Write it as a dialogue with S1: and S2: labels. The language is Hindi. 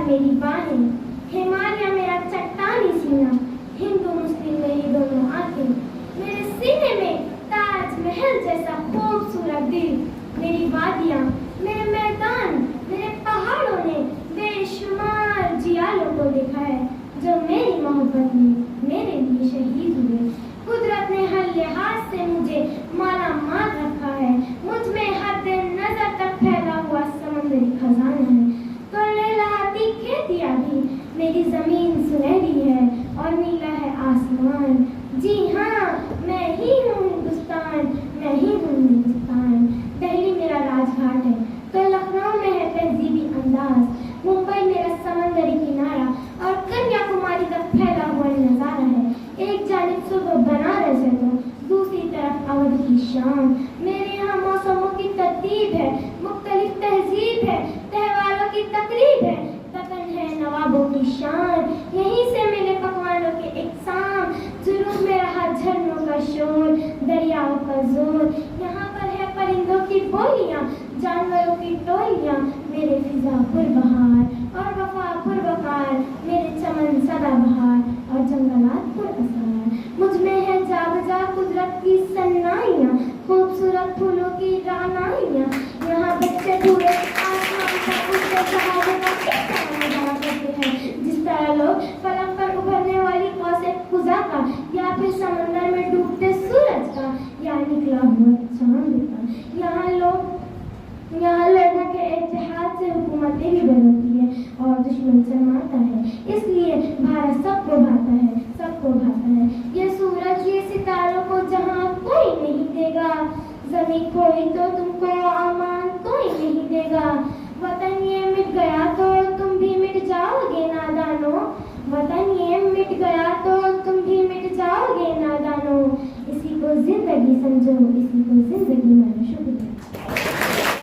S1: मेरी बाहें, हिमालय मेरा चट्टानी सीना, हिंदू मुस्लिम मेरी दोनों आंखें, मेरे सीने में ताजमहल जैसा खूबसूरत दिल, मेरी वादियाँ, मेरे मैदान, मेरे पहाड़ों ने बेशुमार जियालों को देखा है जो मेरी मोहब्बत में मेरे लिए शहीद हुए। कुदरत ने हर लिहाज से मुझे माला माल रखा है, मुझ में हद नजर तक फैला हुआ समंदरी खजाना है। तो लहलहाती खेतियाँ भी मेरी जमीन सुनहरी है और नीला है आसमान। जी हाँ, मैं ही हूँ हिंदुस्तान, मैं ही हूँ हिंदुस्तान। दिल्ली मेरा राजघाट है तो लखनऊ में है तहजीबी अंदाज, मुंबई मेरा समंदरी किनारा और कन्याकुमारी तक फैला हुआ नजारा है। एक जानिब सुबह बनारस है तो दूसरी तरफ अवध की शान। मेरे यहाँ मौसमों की तरतीब है, मुख्तलिफ तहजीब है, त्योहारों की तकरीब है, वतन है नवाबों की शान। यहीं से मिले पकवानों के इकसाम, जुनून में रहा झरनों का शोर, दरियाओं का जोर। यहाँ पर है परिंदों की बोलियाँ, जानवरों की टोलियाँ, मेरे फिजा पुरबहार और वफा पुरवकार, मेरे चमन सदाबहार और जंगलात पुरअसरार। मुझ में है जाबजा कुदरत की सन्नाइयाँ, खूबसूरत फूलों की रानाइयाँ। यहाँ बच्चे पूरे आसमान तक उड़ते जहाज़ों का किस्सा नजारा करते हैं, जिस तरह लोग फलक पर उभरने वाली कौसे खुदा का या फिर समंदर में डूबते सूरज का या निकला हुआ चांद का। यहाँ लोगों के इत्तेहाद से हुकूमतें भी बदलती है और दुश्मन शर्माता है, इसलिए भारत सबको भाता है, सबको भाता है। ये सूरज ये सितारों को जहाँ कोई नहीं देगा, जमीन खोई तो तुमको अमान कोई नहीं देगा। वतन ये मिट गया तो तुम भी मिट जाओगे नादानो, वतन ये मिट गया तो तुम भी मिट जाओगे नादानो। इसी को जिंदगी समझो, इसी को जिंदगी मानो। शुक्रिया।